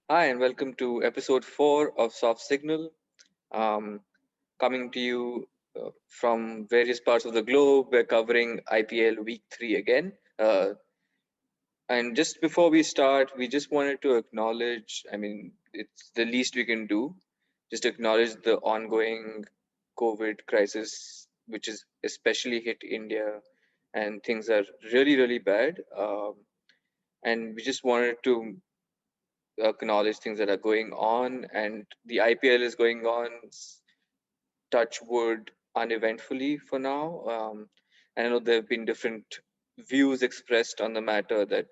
Hi, and welcome to episode 4 of Soft Signal. Um, Coming to you from various parts of the globe. We're covering IPL Week 3 again. And just before we start, we just wanted to acknowledge, it's the least we can do, just acknowledge the ongoing COVID crisis, which is especially hit India, and things are really, really bad. And we just wanted to acknowledge things that are going on, and the IPL is going on, touch wood, uneventfully for now. And I know there have been different views expressed on the matter that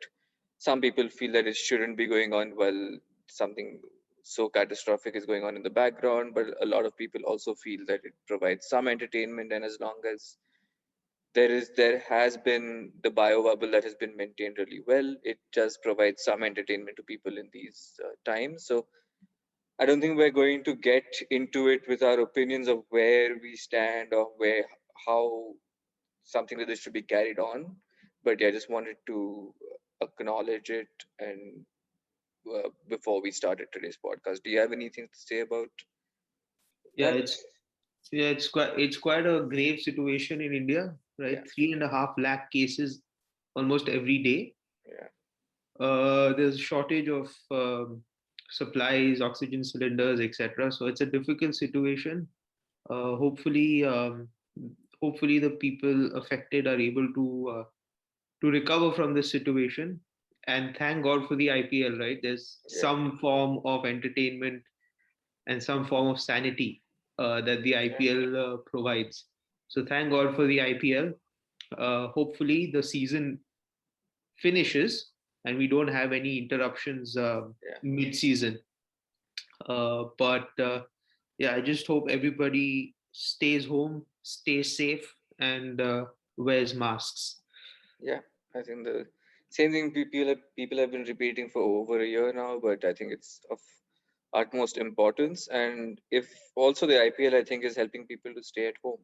some people feel that it shouldn't be going on while something so catastrophic is going on in the background, but a lot of people also feel that it provides some entertainment, and as long as there has been the bio bubble that has been maintained really well, it just provides some entertainment to people in these times. So I don't think we're going to get into it with our opinions of where we stand or where how something like this should be carried on. But yeah, I just wanted to acknowledge it and before we started today's podcast. Do you have anything to say about Yeah, that? it's quite a grave situation in India, right? Yeah, 3.5 lakh cases almost every day. yeah, There's a shortage of supplies, oxygen cylinders, etc. So it's a difficult situation. Uh, hopefully, um, hopefully the people affected are able to recover from this situation. And thank God for the IPL, right? There's yeah, some form of entertainment and some form of sanity that the yeah, IPL provides. So thank God for the IPL. Hopefully the season finishes and we don't have any interruptions yeah. mid-season. But yeah, I just hope everybody stays home, stays safe, and wears masks. Yeah, I think the same thing people have been repeating for over a year now, but I think it's of utmost importance. And if also the IPL, I think, is helping people to stay at home,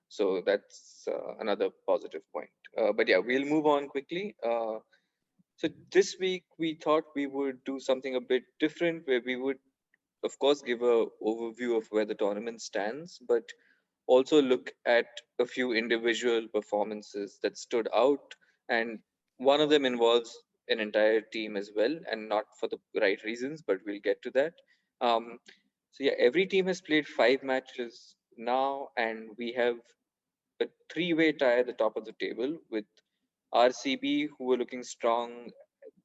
so that's another positive point. But yeah, we'll move on quickly. So this week we thought we would do something a bit different, where we would, of course, give a overview of where the tournament stands, but also look at a few individual performances that stood out, and one of them involves an entire team as well, and not for the right reasons, but we'll get to that. um, so yeah, every team has played 5 matches now, and we have a three-way tie at the top of the table with RCB, who were looking strong.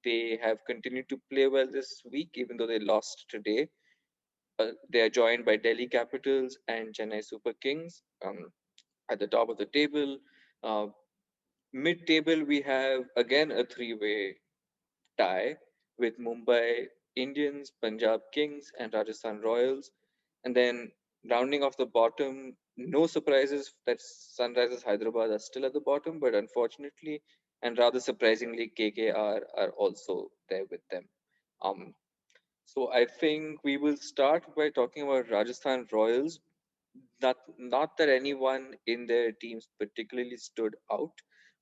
They have continued to play well this week, even though they lost today. They are joined by Delhi Capitals and Chennai Super Kings at the top of the table. Uh, Mid table, we have again a three-way tie with Mumbai Indians, Punjab Kings, and Rajasthan Royals. And then rounding off the bottom, no surprises that Sunrisers Hyderabad are still at the bottom, but unfortunately, and rather surprisingly, KKR are also there with them. Um, so I think we will start by talking about Rajasthan Royals. Not that anyone in their teams particularly stood out,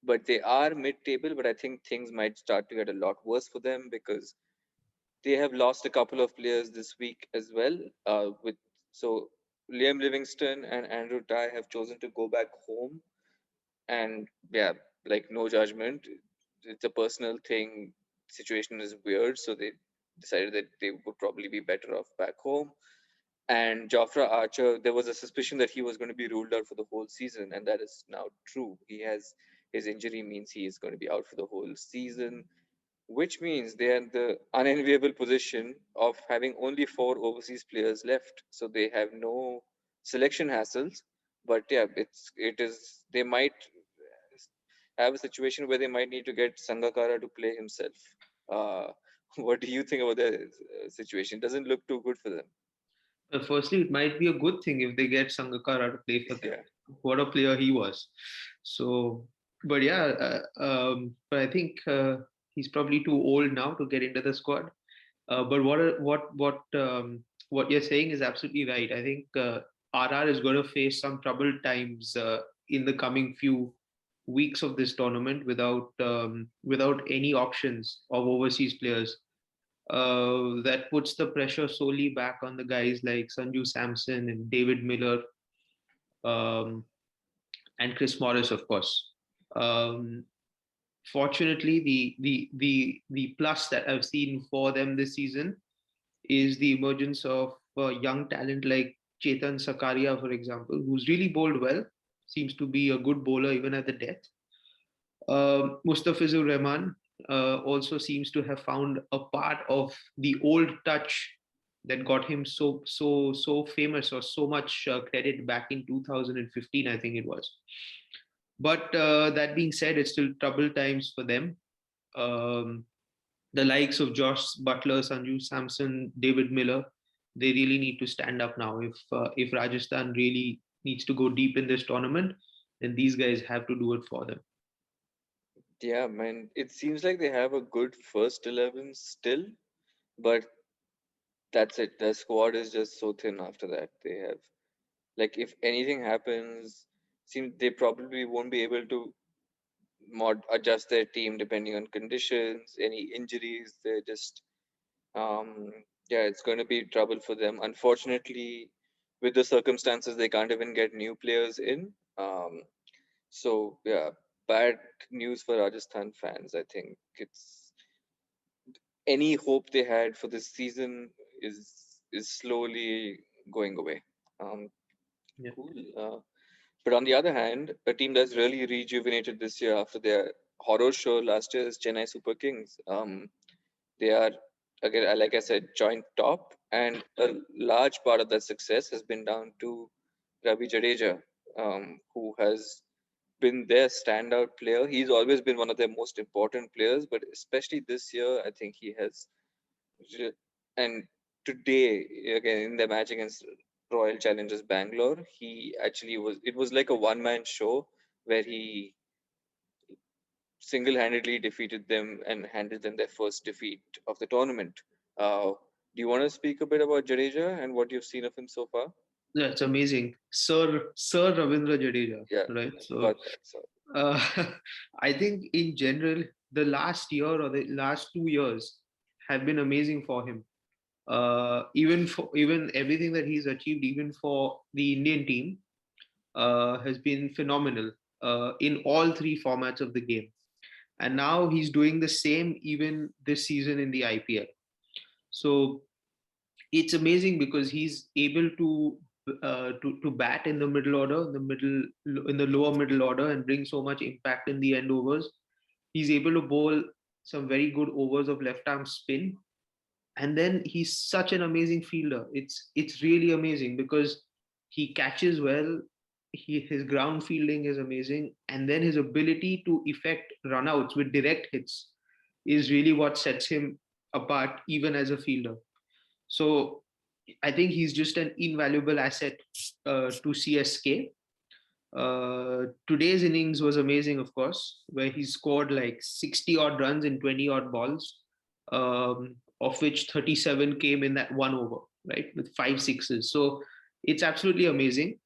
but they are mid-table. But I think things might start to get a lot worse for them because they have lost a couple of players this week as well. With so Liam Livingston and Andrew Ty have chosen to go back home, and yeah, like no judgment, it's a personal thing. Situation is weird, so they decided that they would probably be better off back home. And Jofra Archer, there was a suspicion that he was going to be ruled out for the whole season, and that is now true. He has his injury means he is going to be out for the whole season, which means they are in the unenviable position of having only four overseas players left. So they have no selection hassles. But yeah, it is they might have a situation where they might need to get Sangakkara to play himself. Uh, what do you think about the situation? Doesn't look too good for them. Firstly, it might be a good thing if they get Sangakkara to play for them. Yeah, What a player he was. So, but yeah, but I think he's probably too old now to get into the squad. But what you're saying is absolutely right. I think RR is going to face some troubled times in the coming few weeks of this tournament without any options of overseas players. that puts the pressure solely back on the guys like Sanju Samson and David Miller, um, and Chris Morris, of course. Um, Fortunately, the plus that I've seen for them this season is the emergence of young talent like Chetan Sakaria, for example, who's really bowled well, seems to be a good bowler even at the death. Mustafizur Rahman also seems to have found a part of the old touch that got him so famous, or so much credit back in 2015, I think it was. But that being said, it's still troubled times for them. Um, the likes of Josh Butler, Sanju Samson, David Miller, they really need to stand up now. If Rajasthan really needs to go deep in this tournament, then these guys have to do it for them. Yeah, man. It seems like they have a good first 11 still, but that's it. The squad is just so thin after that. They have, like, if anything happens, seems they probably won't be able to adjust their team depending on conditions, any injuries. They're just, um, yeah, it's going to be trouble for them. Unfortunately, with the circumstances, they can't even get new players in. So yeah, bad news for Rajasthan fans. I think it's any hope they had for this season is slowly going away. Um, Yeah. cool. But on the other hand, a team that's really rejuvenated this year after their horror show last year is Chennai Super Kings. They are, again, like I said, joint top, and a large part of that success has been down to Ravi Jadeja, who has been their standout player. He's always been one of their most important players, but especially this year, I think he has. re- And today, again, in the match against Royal Challengers Bangalore, he actually was. It was like a one-man show where he single-handedly defeated them and handed them their first defeat of the tournament. Do you want to speak a bit about Jadeja and what you've seen of him so far? That's amazing. Sir Ravindra Jadeja, Yeah, right? So got that. So uh, I think in general, the last year or the last 2 years have been amazing for him. Even everything that he's achieved, even for the Indian team, has been phenomenal in all three formats of the game. And now he's doing the same even this season in the IPL. So it's amazing because he's able to bat in the middle order, in the lower middle order, and bring so much impact in the end overs. He's able to bowl some very good overs of left arm spin, and then he's such an amazing fielder. It's really amazing because he catches well. His ground fielding is amazing, and then his ability to effect runouts with direct hits is really what sets him apart, even as a fielder. So I think he's just an invaluable asset to CSK. Today's innings was amazing, of course, where he scored like 60 odd runs in 20 odd balls, of which 37 came in that one over, right, with five sixes. So it's absolutely amazing.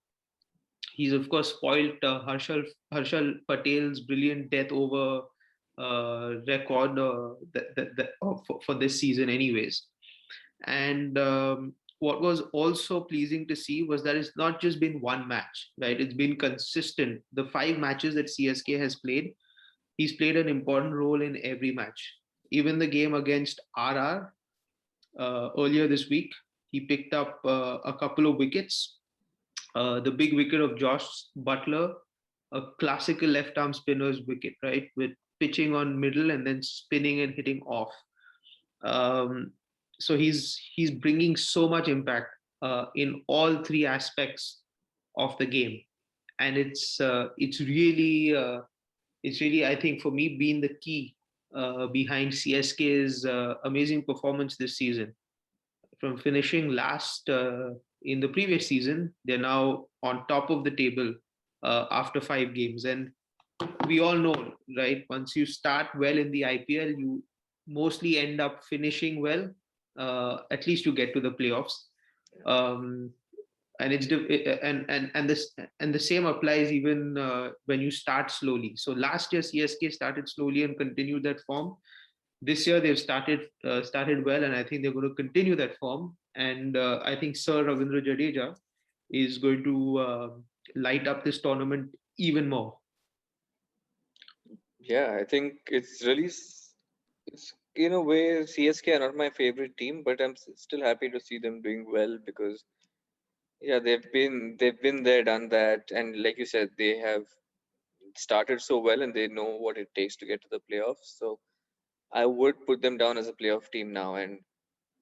He's, of course, spoiled Harshal Patel's brilliant death over record for this season, anyways. And what was also pleasing to see was that it's not just been one match, right? It's been consistent. The five matches that CSK has played, he's played an important role in every match. Even the game against RR earlier this week, he picked up a couple of wickets. The big wicket of Josh Butler, a classical left arm spinner's wicket, right? With pitching on middle and then spinning and hitting off. Um, so he's bringing so much impact in all three aspects of the game, and it's really, I think, for me, been the key behind CSK's amazing performance this season. From finishing last in the previous season, they're now on top of the table after 5 games, and we all know, right? Once you start well in the IPL, you mostly end up finishing well. At least you get to the playoffs. Um, and the same applies even when you start slowly. So last year CSK started slowly and continued that form. this year they've started well, and I think they're going to continue that form. And I think Sir Ravindra Jadeja is going to light up this tournament even more. Yeah, I think it's really, it's in a way CSK are not my favorite team, but I'm still happy to see them doing well because yeah, they've been there, done that, and like you said, they have started so well and they know what it takes to get to the playoffs. So I would put them down as a playoff team now. And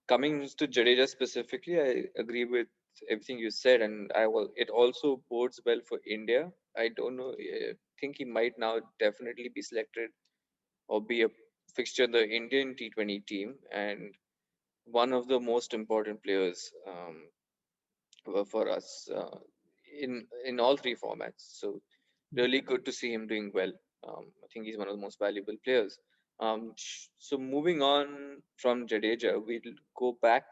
coming to Jadeja specifically, I agree with everything you said, and I will. It also bodes well for India. I don't know. I think he might now definitely be selected or be a fixture in the Indian T20 team and one of the most important players for us in all three formats. So really good to see him doing well. I think he's one of the most valuable players. So moving on from Jadeja, we'll go back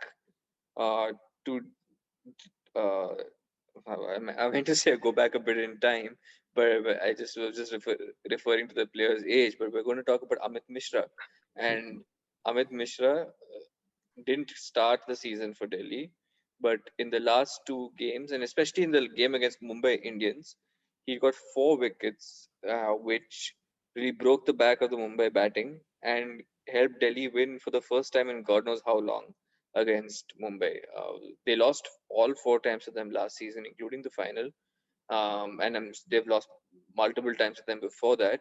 to uh, I meant to say go back a bit in time, but I just was just referring to the player's age. But we're going to talk about Amit Mishra, and Amit Mishra didn't start the season for Delhi, but in the last two games, and especially in the game against Mumbai Indians, he got 4 wickets, which really broke the back of the Mumbai batting and helped Delhi win for the first time in God knows how long against Mumbai. They lost all 4 times to them last season, including the final, and they've lost multiple times to them before that.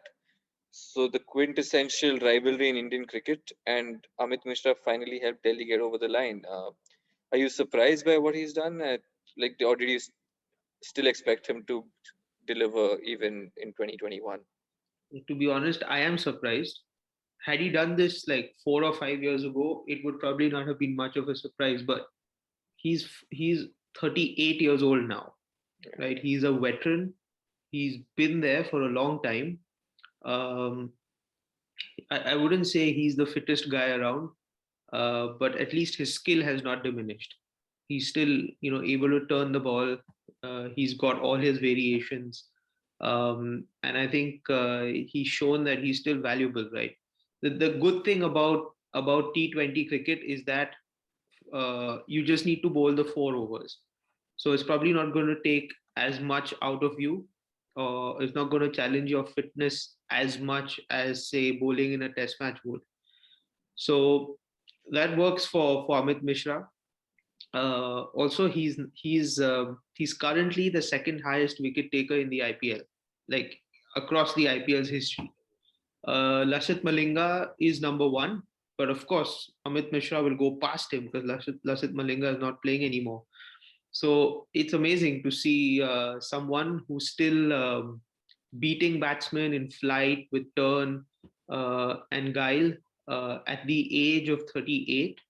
So the quintessential rivalry in Indian cricket, and Amit Mishra finally helped Delhi get over the line. Are you surprised by what he's done? Or did you still expect him to deliver even in 2021? To be honest, I am surprised. Had he done this like 4 or 5 years ago, it would probably not have been much of a surprise. But he's 38 years old now, Yeah, right? He's a veteran. He's been there for a long time. Um, I wouldn't say he's the fittest guy around, but at least his skill has not diminished. He's still, able to turn the ball. He's got all his variations, and I think he's shown that he's still valuable. Right. The good thing about T20 cricket is that you just need to bowl the 4 overs. So it's probably not going to take as much out of you, or it's not going to challenge your fitness as much as, say, bowling in a test match would. So that works for Amit Mishra. Also, he's currently the second highest wicket taker in the IPL, like across the IPL's history. Lasith Malinga is number one, but of course, Amit Mishra will go past him because Lasith Malinga is not playing anymore. So it's amazing to see someone who's still beating batsmen in flight with turn and guile at the age of 38.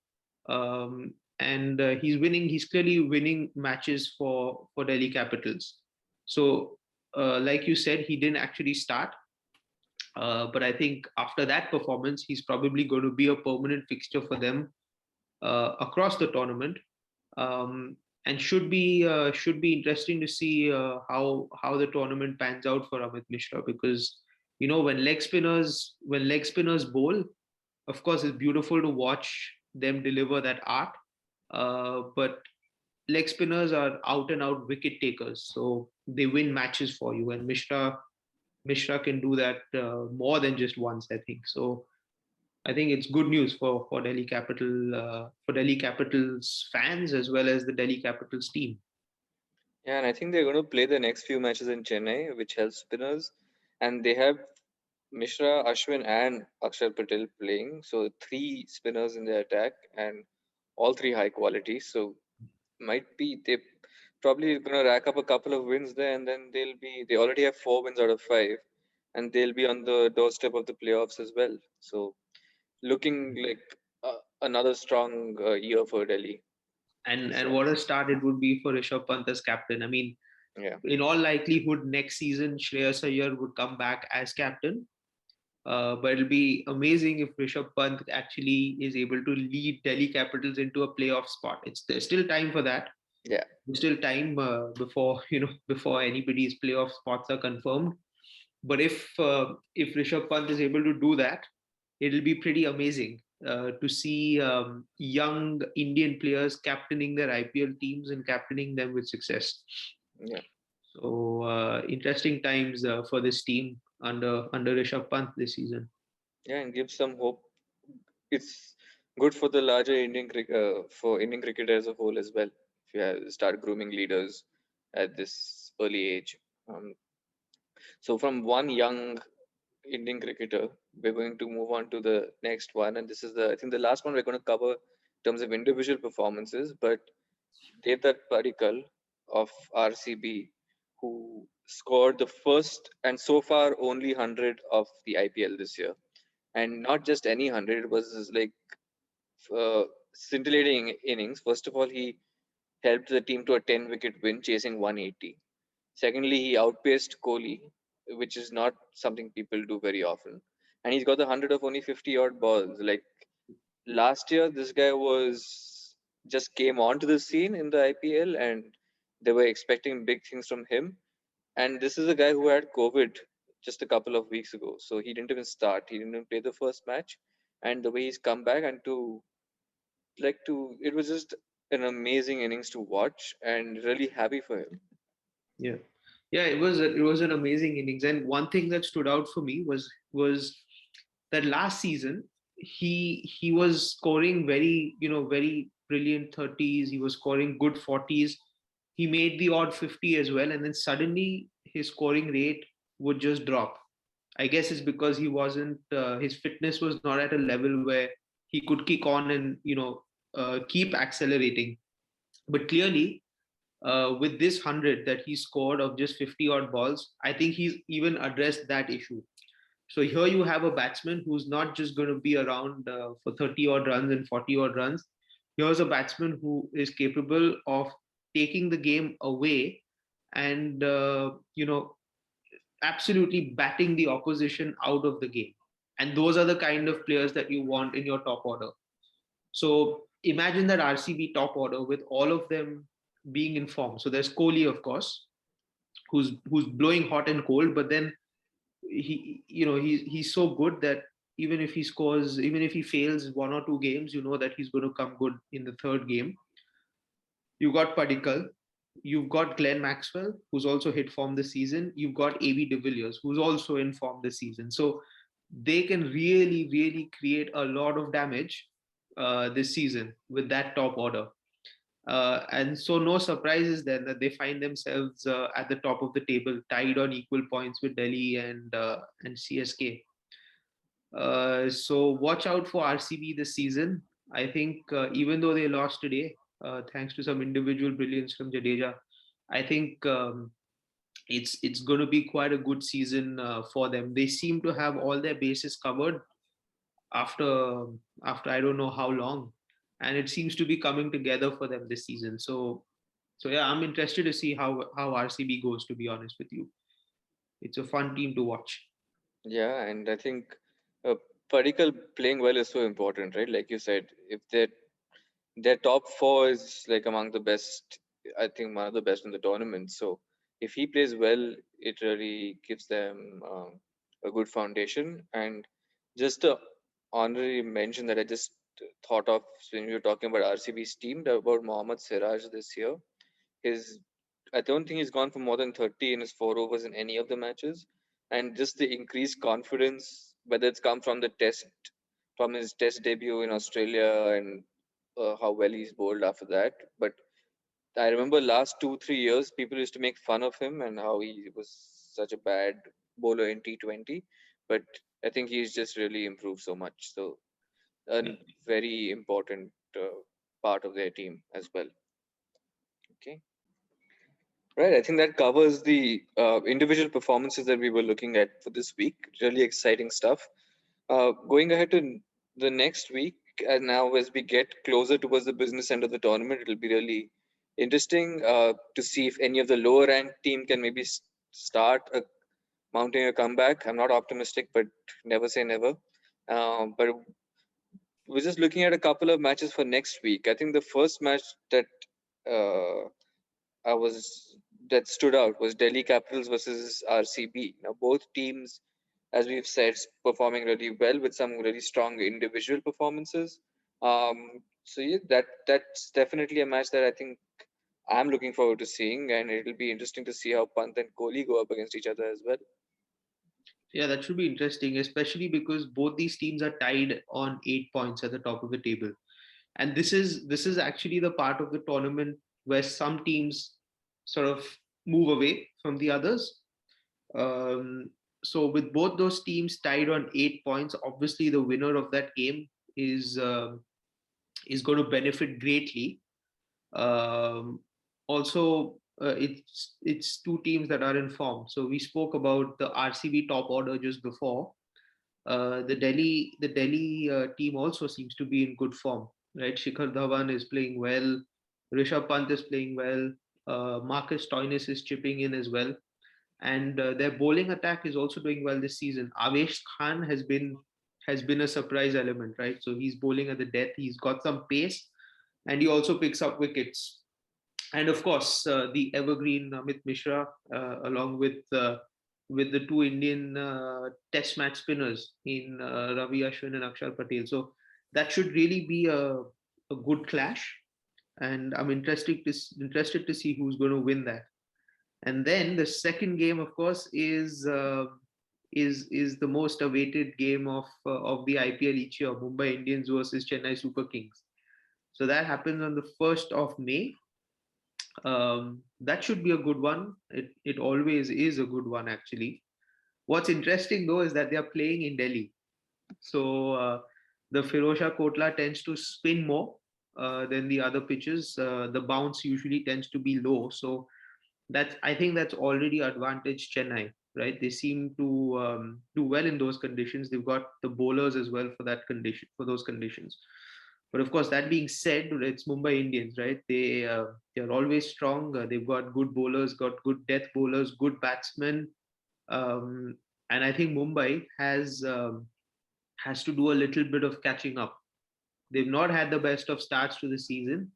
And he's clearly winning matches for Delhi Capitals. So, like you said, he didn't actually start, but I think after that performance, he's probably going to be a permanent fixture for them across the tournament, and should be interesting to see how the tournament pans out for Amit Mishra, because when leg spinners bowl, of course it's beautiful to watch them deliver that art, but leg spinners are out and out wicket takers, so they win matches for you, and Mishra can do that more than just once, I think. So I think it's good news for Delhi Capitals fans as well as the Delhi Capitals team. yeah, and I think they're going to play the next few matches in Chennai, which helps spinners, and they have Mishra, Ashwin, and Akshar Patel playing. So 3 spinners in the attack, and all three high quality. So might be they probably gonna rack up a couple of wins there, and then they already have 4 wins out of 5, and they'll be on the doorstep of the playoffs as well. So looking like another strong year for Delhi And for and sure. what a start it would be for Rishabh Pant as captain. I mean, Yeah, in all likelihood, next season Shreyas Iyer would come back as captain. But it'll be amazing if Rishabh Pant actually is able to lead Delhi Capitals into a playoff spot. There's still time for that. yeah, There's still time before before anybody's playoff spots are confirmed. But if Rishabh Pant is able to do that, it'll be pretty amazing to see young Indian players captaining their IPL teams and captaining them with success. Yeah, So interesting times for this team under Rishabh Pant this season. yeah, and give some hope. It's good for the larger for Indian cricket as a whole as well. If you start grooming leaders at this early age. Um, so from one young Indian cricketer, we're going to move on to the next one, and this is the I think the last one we're going to cover in terms of individual performances. But Devdutt Padikkal of RCB, who scored the first and so far only 100 of the IPL this year, and not just any 100. It was like scintillating innings. First of all, he helped the team to a 10-wicket win, chasing 180. Secondly, he outpaced Kohli, which is not something people do very often. And he's got the 100 of only 50 odd balls. Like last year, this guy was just came onto the scene in the IPL and they were expecting big things from him. And this is a guy who had COVID just a couple of weeks ago. So he didn't even start. He didn't even play the first match. And the way he's come back and it was just an amazing innings to watch and really happy for him. Yeah, yeah, it was an amazing innings, and one thing that stood out for me was that last season he was scoring very brilliant 30s. He was scoring good 40s. He made the odd 50 as well, and then suddenly his scoring rate would just drop. I guess it's because he wasn't his fitness was not at a level where he could kick on and keep accelerating. But clearly, with this 100 that he scored of just 50 odd balls, I think he's even addressed that issue. So here you have a batsman who's not just going to be around for 30 odd runs and 40 odd runs. Here's a batsman who is capable of taking the game away and absolutely batting the opposition out of the game. And those are the kind of players that you want in your top order. So imagine that RCB top order with all of them being in form. So there's Kohli, of course, who's blowing hot and cold, but then he's so good that even if he fails one or two games, you know that he's going to come good in the third game. You've got Padikkal, you've got Glenn Maxwell, who's also hit form this season. You've got AB de Villiers, who's also in form this season. So they can really, really create a lot of damage this season with that top order. And so, no surprises then that they find themselves at the top of the table, tied on equal points with Delhi and CSK. So, watch out for RCB this season. I think even though they lost today, thanks to some individual brilliance from Jadeja, I think it's going to be quite a good season for them. They seem to have all their bases covered after I don't know how long, and it seems to be coming together for them this season. So yeah, I'm interested to see how RCB goes. To be honest with you, it's a fun team to watch. Yeah, and I think uh, Padikkal playing well is so important, right? Like you said, if their top four is like among the best, I think one of the best in the tournament. So if he plays well, it really gives them a good foundation. And just a honorary mention that I just thought of when we were talking about RCB's team about Mohammad Siraj this year. His I don't think he's gone for more than 30 in his 4 overs in any of the matches. And just the increased confidence, whether it's come from his test debut in Australia and how well he's bowled after that. But I remember last 2-3 years, people used to make fun of him and how he was such a bad bowler in T20. But I think he's just really improved so much. So a Yeah, very important part of their team as well. Okay. Right. I think that covers the individual performances that we were looking at for this week. Really exciting stuff. Going ahead to the next week, and now as we get closer towards the business end of the tournament, it'll be really interesting to see if any of the lower ranked team can maybe start mounting a comeback. I'm not optimistic, but never say never. But we're just looking at a couple of matches for next week. I think the first match uh, I was that stood out was Delhi Capitals versus RCB. Now both teams as we've said, performing really well with some really strong individual performances. So yeah, that's definitely a match that I think I'm looking forward to seeing, and it'll be interesting to see how Pant and Kohli go up against each other as well. Yeah, that should be interesting, especially because both these teams are tied on 8 points at the top of the table. And this is actually the part of the tournament where some teams sort of move away from the others. Um, so with both those teams tied on 8 points, obviously the winner of that game is uh, is going to benefit greatly. Um, Also, it's two teams that are in form. So we spoke about the RCB top order just before. The Delhi team also seems to be in good form, right? Shikhar Dhawan is playing well, Rishabh Pant is playing well, Marcus Stoinis is chipping in as well, and their bowling attack is also doing well this season. Avesh Khan has been a surprise element, right? So he's bowling at the death. He's got some pace, and he also picks up wickets. And of course, the evergreen Amit Mishra, along with the two Indian Test match spinners in Ravi Ashwin and Akshar Patel. So that should really be a good clash, and I'm interested to see who's going to win that. And then the second game, of course, is the most awaited game of the IPL each year: Mumbai Indians versus Chennai Super Kings. So that happens on the 1st of May. That should be a good one. It always is a good one, actually. What's interesting though is that they are playing in Delhi, so the Firozshah Kotla tends to spin more than the other pitches. The bounce usually tends to be low, so I think that's already advantage Chennai, right? They seem to do well in those conditions. They've got the bowlers as well for those conditions. But of course, that being said, it's Mumbai Indians, right? They're always strong. They've got good bowlers, got good death bowlers, good batsmen, um, and I think Mumbai has to do a little bit of catching up. They've not had the best of starts to the season,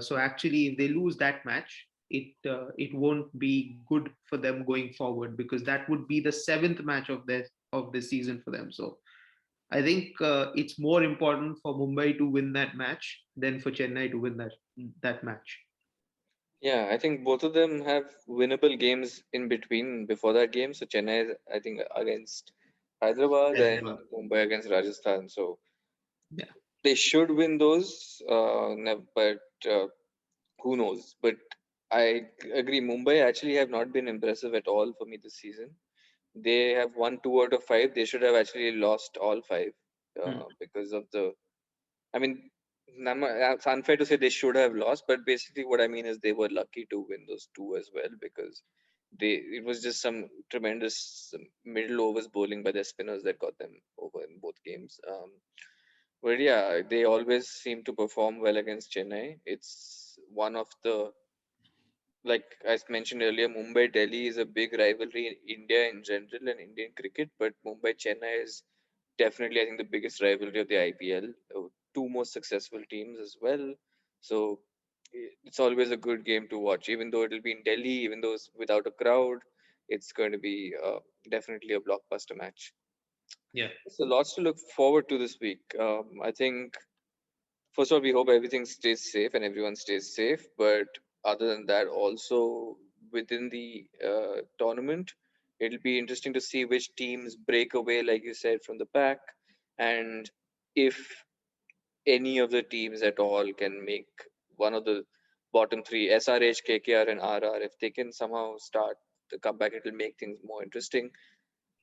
so actually, if they lose that match, it won't be good for them going forward, because that would be the seventh match of the season for them. So I think it's more important for Mumbai to win that match than for Chennai to win that match. Yeah, I think both of them have winnable games in between before that game. So Chennai is, I think, against Hyderabad and Hyderabad. Mumbai against Rajasthan. So Yeah. they should win those, but who knows? But I agree. Mumbai actually have not been impressive at all for me this season. They have won two out of five. They should have actually lost all five Hmm. because of the. I mean, it's unfair to say they should have lost, but basically what I mean is they were lucky to win those two as well because it was just some tremendous middle overs bowling by their spinners that got them over in both games. But yeah, they always seem to perform well against Chennai. It's one of the, like I mentioned earlier, Mumbai Delhi is a big rivalry in India in general and Indian cricket, but Mumbai Chennai is definitely, I think, the biggest rivalry of the IPL. Two most successful teams as well. So it's always a good game to watch, even though it'll be in Delhi, even though it's without a crowd. It's going to be definitely a blockbuster match. Yeah. So lots to look forward to this week. I think first of all, we hope everything stays safe and everyone stays safe. But other than that, also within the tournament, it'll be interesting to see which teams break away, like you said, from the pack, and if any of the teams at all can make one of the bottom three, SRH, KKR, and RR, if they can somehow start the comeback, it'll make things more interesting.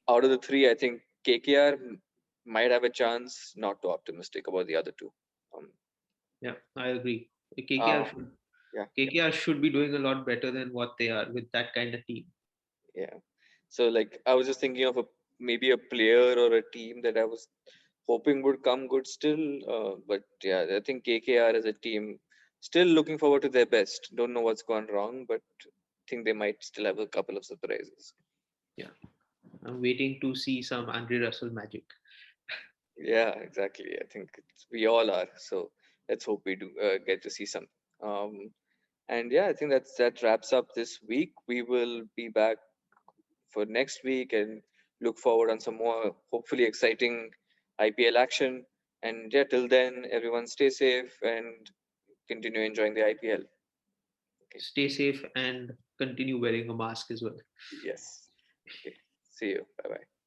Out of the three, I think KKR might have a chance. Not too optimistic about the other two. Um, Yeah, I agree. KKR uh, should yeah, KKR should be doing a lot better than what they are with that kind of team. yeah. So like I was just thinking of maybe a player or a team that I was hoping would come good still. But yeah, I think KKR as a team still looking forward to their best. Don't know what's gone wrong, but think they might still have a couple of surprises. Yeah, I'm waiting to see some Andre Russell magic. Yeah, exactly. I think we all are. So let's hope we do get to see some. Um, and yeah, I think that wraps up this week. We will be back for next week and look forward on some more hopefully exciting IPL action. And yeah, till then, everyone stay safe and continue enjoying the IPL. Okay. Stay safe and continue wearing a mask as well. Yes. Okay. See you. Bye bye.